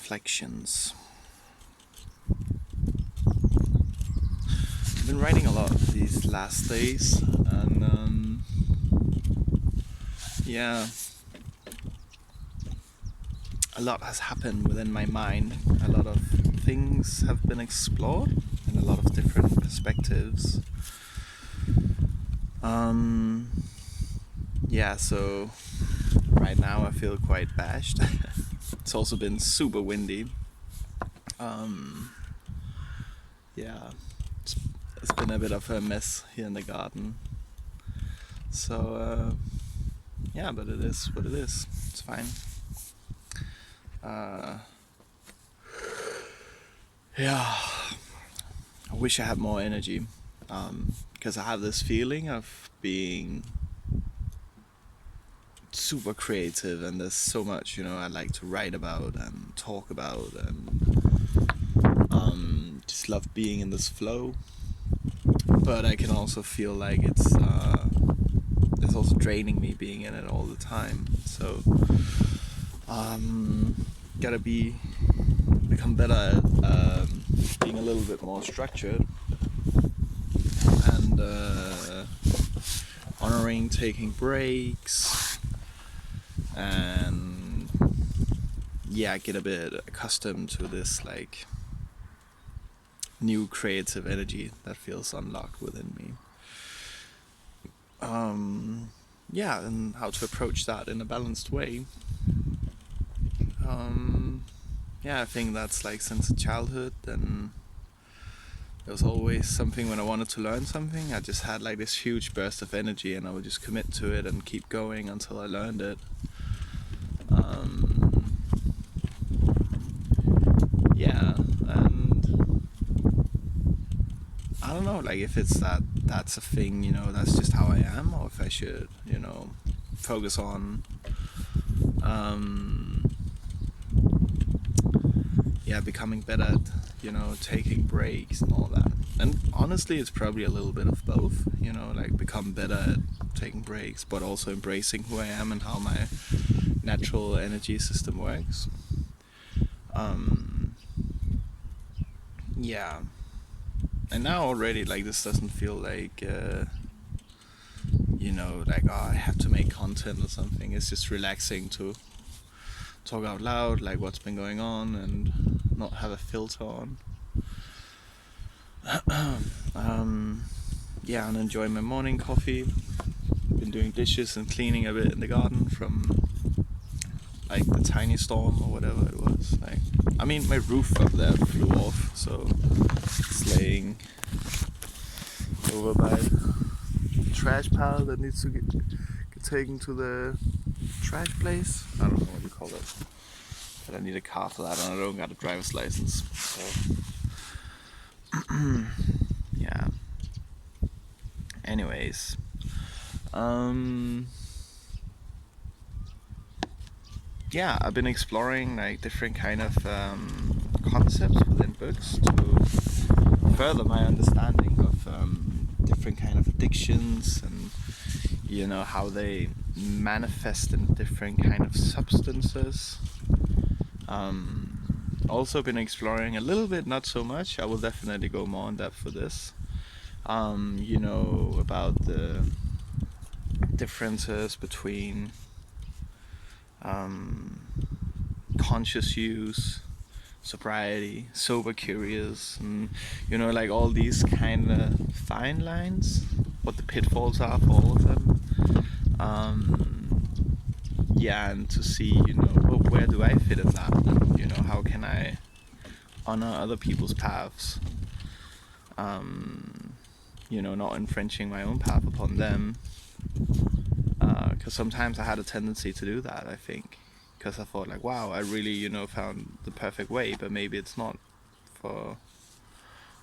reflections. I've been writing a lot these last days, and yeah, a lot has happened within my mind. A lot of things have been explored in a lot of different perspectives. Yeah, so right now I feel quite bashed. It's also been super windy. Yeah, it's been a bit of a mess here in the garden. So yeah, but it is what it is. It's fine. Yeah, I wish I had more energy, because I have this feeling of being super creative, and there's so much I like to write about and talk about, and just love being in this flow. But I can also feel like it's also draining me being in it all the time. So gotta become better at being a little bit more structured, and honoring taking breaks, and yeah, get a bit accustomed to this like new creative energy that feels unlocked within me. Yeah, and how to approach that in a balanced way. Yeah, I think that's like since childhood, and there was always something when I wanted to learn something. I just had like this huge burst of energy, and I would just commit to it and keep going until I learned it. Yeah, and I don't know, like if it's that's a thing, that's just how I am, or if I should, focus on, yeah, becoming better at, taking breaks and all that. And honestly, it's probably a little bit of both, like become better at taking breaks, but also embracing who I am and how my natural energy system works. Yeah. And now already, like, this doesn't feel like, like, oh, I have to make content or something. It's just relaxing to talk out loud, like what's been going on, and not have a filter on. Yeah, and enjoy my morning coffee. Been doing dishes and cleaning a bit in the garden from like the tiny storm or whatever it was. Like, I mean, my roof up there flew off, so it's laying over by the trash pile that needs to get taken to the trash place. I don't know what you call it, but I need a car for that, and I don't got a driver's license. So yeah. Anyways, yeah, I've been exploring like different kind of concepts within books to further my understanding of different kind of addictions, and how they manifest in different kind of substances. Also been exploring a little bit, not so much. I will definitely go more in depth for this. About the differences between conscious use, sobriety, sober curious, and like all these kind of fine lines, what the pitfalls are for all of them. Yeah, and to see, where do I fit in that, and how can I honor other people's paths, not infringing my own path upon them, because sometimes I had a tendency to do that, I think, because I thought like, wow, I really found the perfect way, but maybe it's not for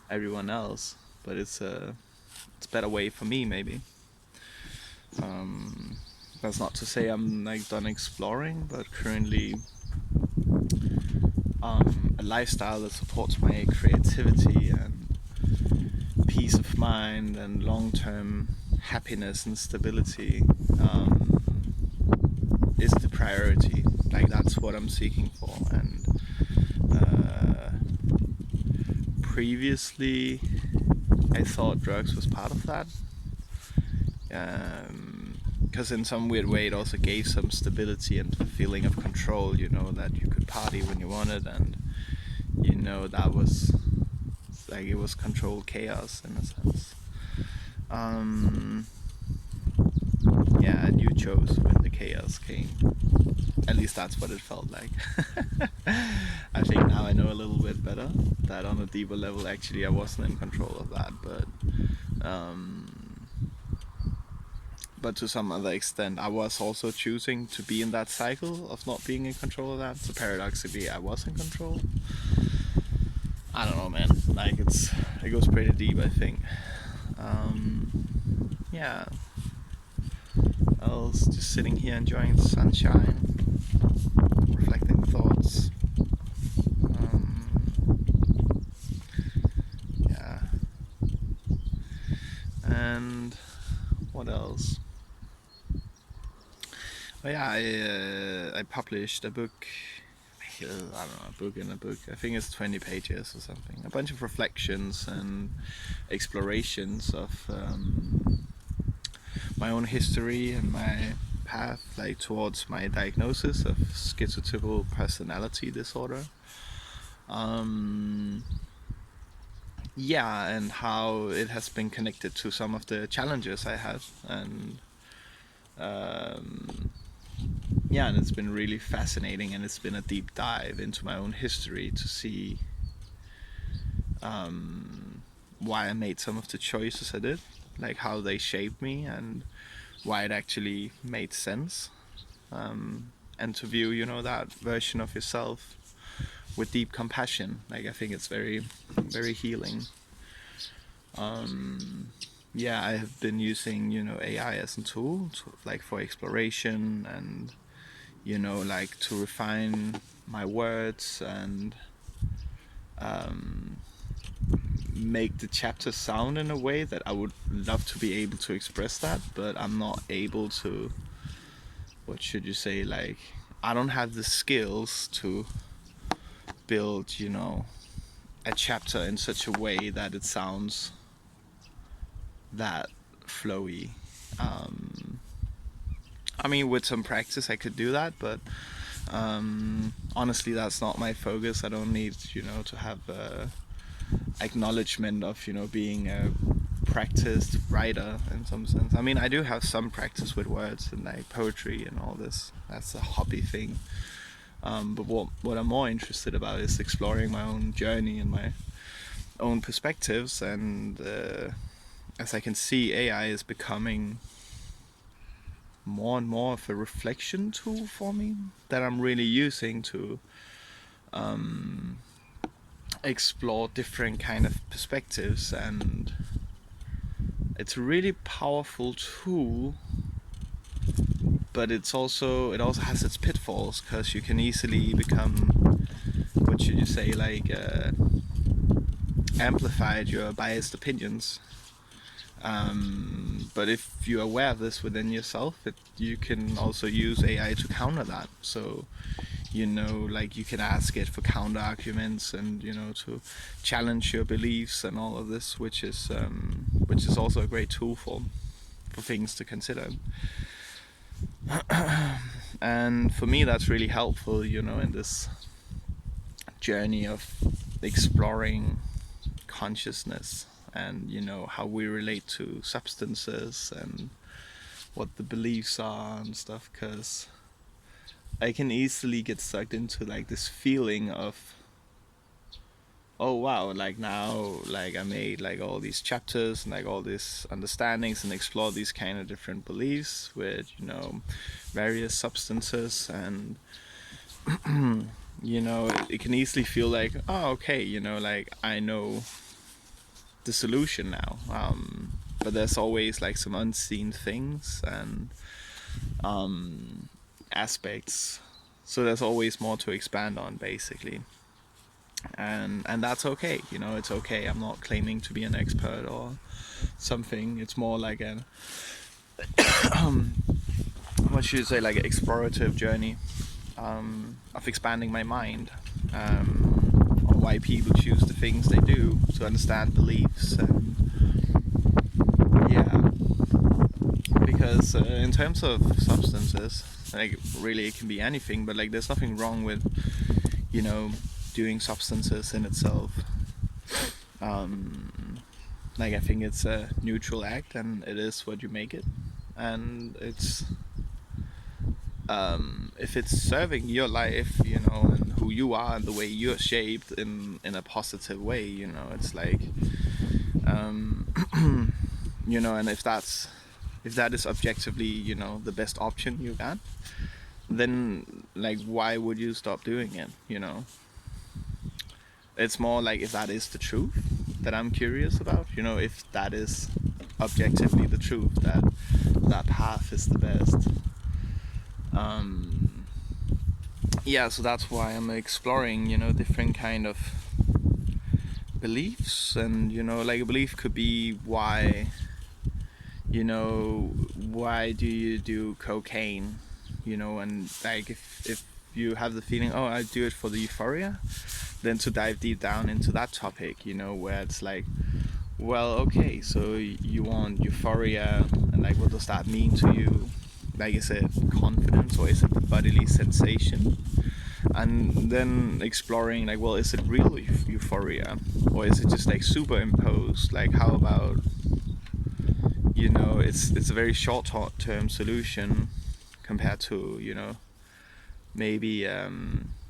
everyone else, but it's a better way for me, maybe. That's not to say I'm like done exploring, but currently a lifestyle that supports my creativity and peace of mind and long-term happiness and stability is the priority. Like, that's what I'm seeking for, and previously I thought drugs was part of that, because in some weird way it also gave some stability and a feeling of control, that you could party when you wanted, and that was like, it was controlled chaos in a sense. Yeah, and you chose when the chaos came. At least that's what it felt like. I think now I know a little bit better that on a deeper level actually I wasn't in control of that, but to some other extent I was also choosing to be in that cycle of not being in control of that. So paradoxically I was in control. I don't know, man. Like, it goes pretty deep, I think. Yeah. Else, just sitting here enjoying the sunshine, reflecting thoughts. Yeah. And what else? Oh yeah, I published a book. I don't know, a book in a book. I think it's 20 pages or something. A bunch of reflections and explorations of my own history and my path, like towards my diagnosis of schizotypal personality disorder. Yeah, and how it has been connected to some of the challenges I had, and yeah, and it's been really fascinating, and it's been a deep dive into my own history to see why I made some of the choices I did, like how they shaped me and why it actually made sense, and to view that version of yourself with deep compassion. Like, I think it's very, very healing. Yeah, I have been using AI as a tool like for exploration, and like to refine my words and make the chapter sound in a way that I would love to be able to express that, but I'm not able to. What should you say? Like, I don't have the skills to build a chapter in such a way that it sounds that flowy. I mean, with some practice I could do that, but honestly that's not my focus. I don't need to have acknowledgement of being a practiced writer in some sense. I mean, I do have some practice with words and like poetry and all this. That's a hobby thing. But what I'm more interested about is exploring my own journey and my own perspectives. And as I can see, AI is becoming more and more of a reflection tool for me that I'm really using to explore different kind of perspectives. And it's a really powerful tool, but it also has its pitfalls, because you can easily become, what should you say, like amplified your biased opinions. But if you're aware of this within yourself, you can also use AI to counter that. So like, you can ask it for counter arguments and to challenge your beliefs and all of this, which is also a great tool for things to consider. And for me that's really helpful in this journey of exploring consciousness and how we relate to substances and what the beliefs are and stuff, because I can easily get sucked into like this feeling of, oh wow, like now, like I made like all these chapters and like all these understandings and explore these kind of different beliefs with various substances, and it can easily feel like, oh okay, like I know the solution now, but there's always like some unseen things and aspects, so there's always more to expand on basically. And that's okay, it's okay. I'm not claiming to be an expert or something. It's more like an what should you say, like an explorative journey of expanding my mind on why people choose the things they do, to understand beliefs. And yeah, because in terms of substances, like really it can be anything, but like there's nothing wrong with, you know, doing substances in itself. Like I think it's a neutral act, and it is what you make it, and it's if it's serving your life, you know, and who you are and the way you're shaped in a positive way, you know, it's like you know, and if that is objectively, you know, the best option you got, then like why would you stop doing it, you know? It's more like if that is the truth that I'm curious about, you know, if that is objectively the truth, that that path is the best. Yeah, so that's why I'm exploring, you know, different kind of beliefs. And you know, like a belief could be why, you know, why do you do cocaine, you know? And like if you have the feeling, oh, I do it for the euphoria, then to dive deep down into that topic, you know, where it's like, well, okay, so you want euphoria, and like what does that mean to you? Like, is it confidence, or is it the bodily sensation? And then exploring, like, well, is it real euphoria, or is it just like superimposed? Like, how about, you know, it's a very short-term solution compared to, you know, maybe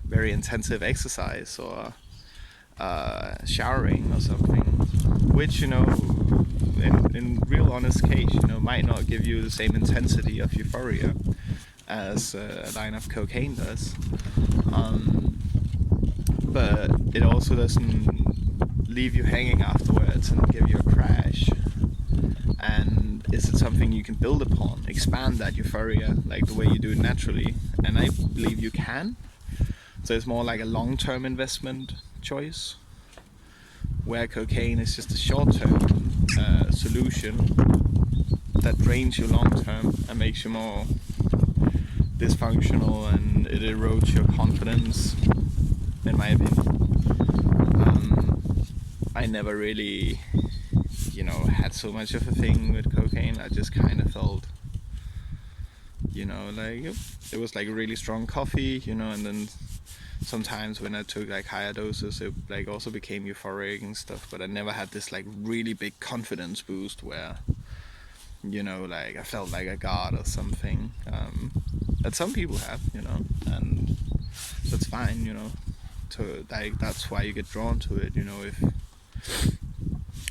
very intensive exercise, or showering or something, which, you know, in real honest case, you know, might not give you the same intensity of euphoria as a line of cocaine does, but it also doesn't leave you hanging afterwards and give you a crash. And is it something you can build upon, expand that euphoria like the way you do it naturally? And I believe you can. So it's more like a long-term investment choice, where cocaine is just a short-term solution that drains you long-term and makes you more dysfunctional, and it erodes your confidence, in my opinion. I never really, you know, had so much of a thing with cocaine. I just kind of felt, you know, like it was like a really strong coffee, you know, and then sometimes when I took like higher doses, it like also became euphoric and stuff, but I never had this like really big confidence boost where, you know, like I felt like a god or something, that some people have, you know, and that's fine, you know, to like, that's why you get drawn to it, you know. If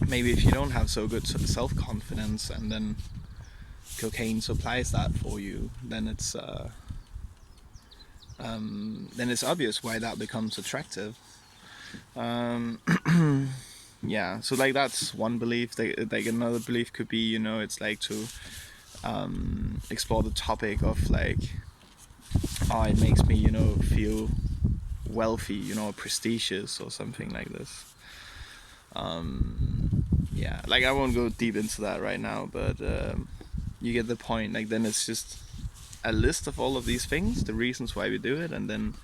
maybe if you don't have so good self-confidence, and then cocaine supplies that for you, then it's obvious why that becomes attractive. Yeah, so like that's one belief. Like another belief could be, you know, it's like to explore the topic of like, oh, it makes me, you know, feel wealthy, you know, prestigious or something like this. Yeah, like I won't go deep into that right now, but you get the point. Like then it's just a list of all of these things, the reasons why we do it, and then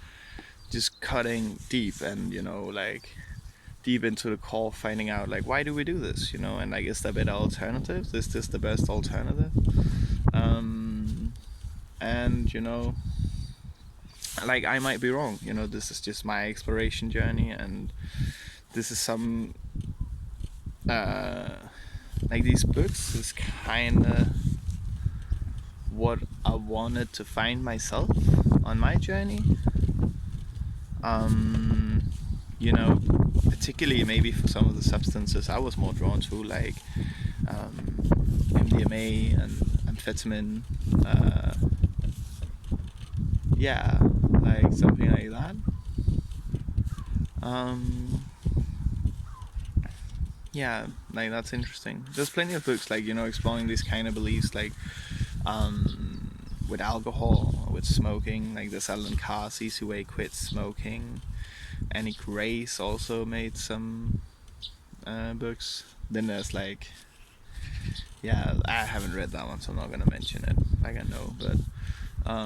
just cutting deep, and, you know, like deep into the core, finding out like, why do we do this, you know? And like, is there better alternatives? Is this the best alternative? And you know, like I might be wrong, you know, this is just my exploration journey, and this is some like these books is kind of what I wanted to find myself on my journey. You know, particularly maybe for some of the substances I was more drawn to, like MDMA and amphetamine, yeah, like something like that. Yeah, like that's interesting. There's plenty of books, like, you know, exploring these kind of beliefs, like with alcohol, with smoking. Like there's Alan Carr's Easy Way Quit Smoking. Annie Grace also made some books. Then there's like, yeah, I haven't read that one, so I'm not gonna mention it. Like I know,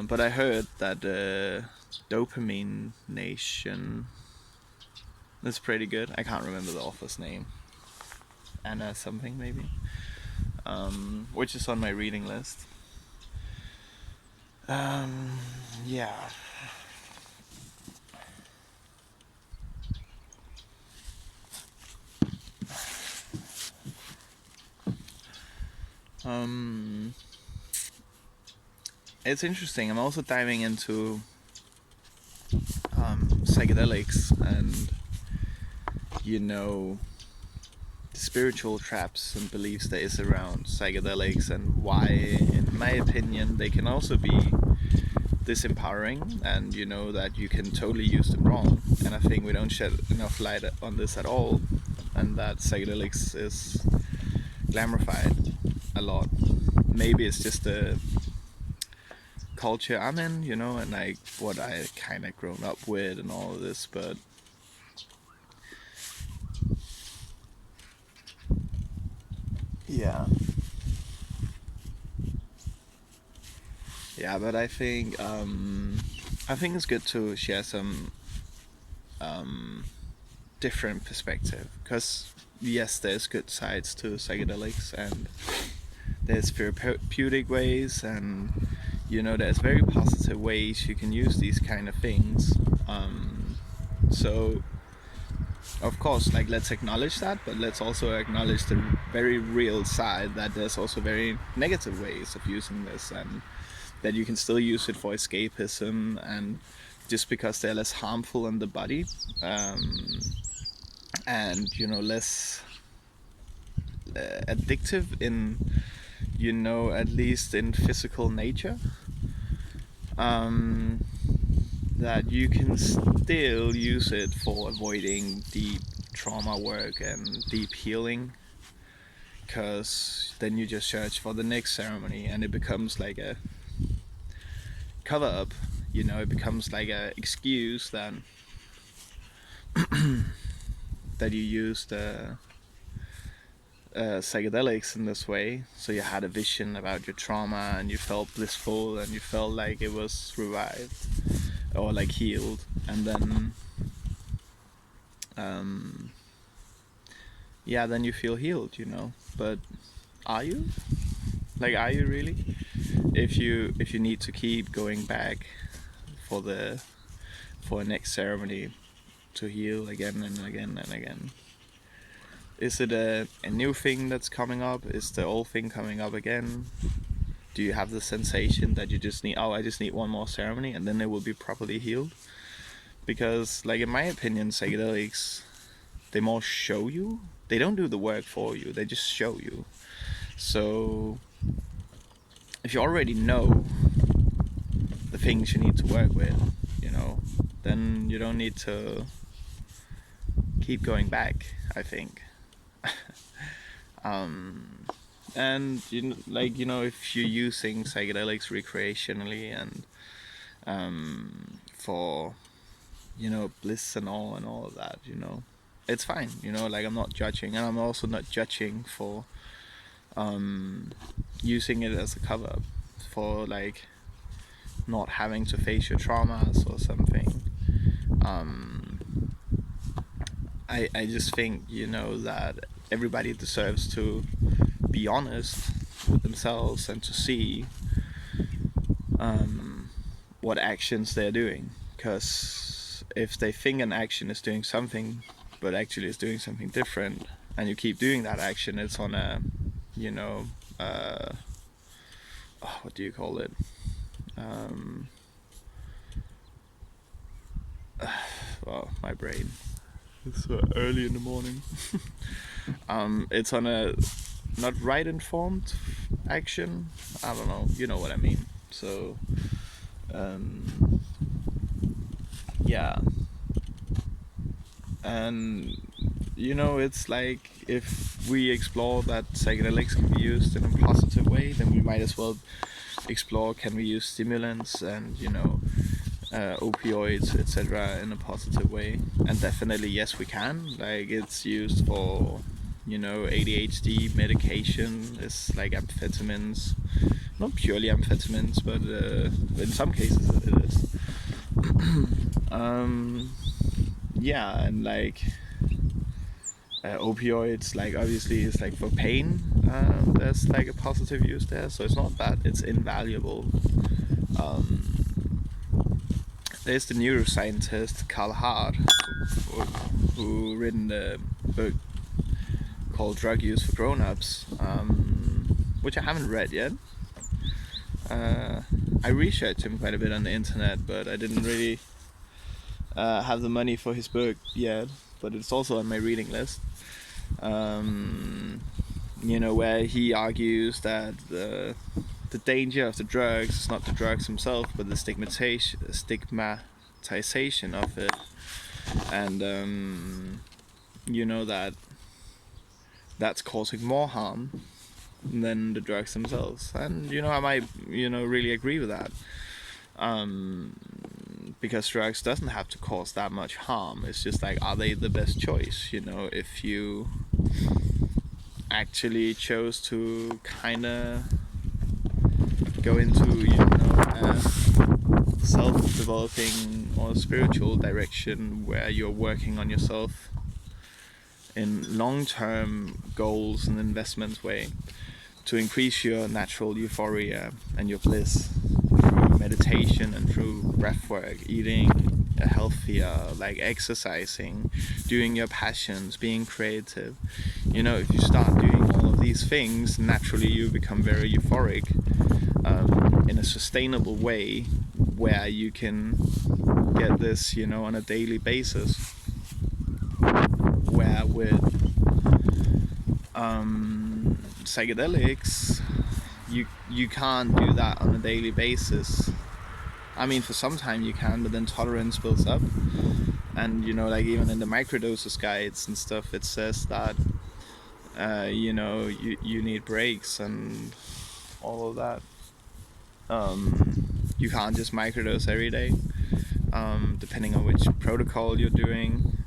but I heard that Dopamine Nation, It's pretty good. I can't remember the author's name. Anna something maybe. Which is on my reading list. Yeah. It's interesting. I'm also diving into psychedelics and the spiritual traps and beliefs there is around psychedelics, and why, in my opinion, they can also be disempowering, and that you can totally use them wrong. And I think we don't shed enough light on this at all, and that psychedelics is glamorified a lot. Maybe it's just the culture I'm in, and like what I kind of grown up with and all of this, but yeah, but I think it's good to share some different perspective, because yes, there's good sides to psychedelics, and there's therapeutic ways, and there's very positive ways you can use these kind of things. So of course, like, let's acknowledge that, but let's also acknowledge the very real side, that there's also very negative ways of using this, and that you can still use it for escapism, and just because they're less harmful in the body, and less addictive in at least in physical nature, that you can still use it for avoiding deep trauma work and deep healing, because then you just search for the next ceremony, and it becomes like a cover up. It becomes like a excuse that that you use the psychedelics in this way. So you had a vision about your trauma, and you felt blissful, and you felt like it was revived or like healed, and then then you feel healed, but are you really? If you need to keep going back for a next ceremony to heal again and again and again, is it a new thing that's coming up? Is the old thing coming up again? Do you have the sensation that you just need, I just need one more ceremony and then it will be properly healed? Because, like, in my opinion, psychedelics, they more show you. They don't do the work for you, they just show you. So if you already know the things you need to work with, then you don't need to keep going back, I think. And if you're using psychedelics recreationally and for bliss and all of that, it's fine. I'm not judging, and I'm also not judging for using it as a cover for like not having to face your traumas or something. I just think that everybody deserves to be honest with themselves and to see what actions they're doing, because if they think an action is doing something but actually is doing something different, and you keep doing that action, it's on a what do you call it, well, my brain, it's so early in the morning. It's on a not right informed action. I don't know, you know what I mean. So yeah, and it's like, if we explore that psychedelics can be used in a positive way, then we might as well explore, can we use stimulants and opioids, etc., in a positive way. And definitely yes, we can. Like, it's used for ADHD medication. It's like amphetamines, not purely amphetamines, but in some cases it is. yeah, and like opioids, like obviously is like for pain. There's like a positive use there, so it's not that it's invaluable. There's the neuroscientist Carl Hart, who written the book called Drug Use for Grown-Ups, which I haven't read yet. I researched him quite a bit on the internet, but I didn't really have the money for his book yet. But it's also on my reading list. Where he argues that the danger of the drugs is not the drugs themselves, but the stigmatization of it, and that's causing more harm than the drugs themselves. And I might really agree with that, because drugs doesn't have to cause that much harm. It's just like, are they the best choice? If you actually chose to kind of go into a self-developing or spiritual direction where you're working on yourself in long-term goals and investments way to increase your natural euphoria and your bliss through meditation and through breath work, eating healthier, like exercising, doing your passions, being creative. If you start doing all of these things, naturally you become very euphoric, in a sustainable way where you can get this on a daily basis, where with psychedelics you can't do that on a daily basis. I mean, for some time you can, but then tolerance builds up. And like even in the microdoses guides and stuff, it says that you need breaks and all of that. You can't just microdose every day, depending on which protocol you're doing.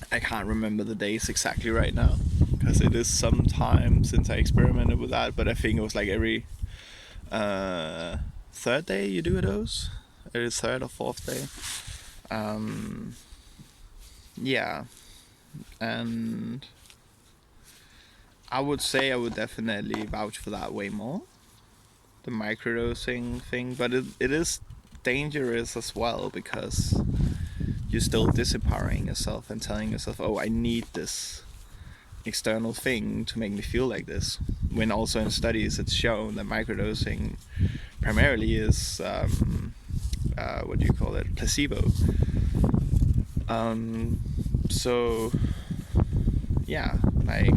I can't remember the days exactly right now, because it is some time since I experimented with that, but I think it was like every third day you do a dose, every third or fourth day. Yeah, and I would say I would definitely vouch for that way more, the microdosing thing, but it is dangerous as well, because you're still disempowering yourself and telling yourself, oh, I need this external thing to make me feel like this, when also in studies it's shown that microdosing primarily is placebo. So yeah, like,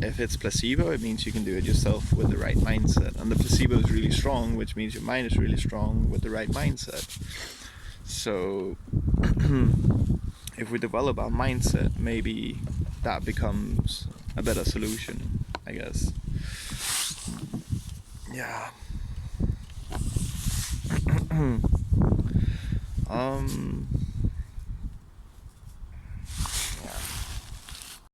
if it's placebo, it means you can do it yourself with the right mindset, and the placebo is really strong, which means your mind is really strong with the right mindset. So if we develop our mindset, maybe that becomes a better solution, I guess. Yeah.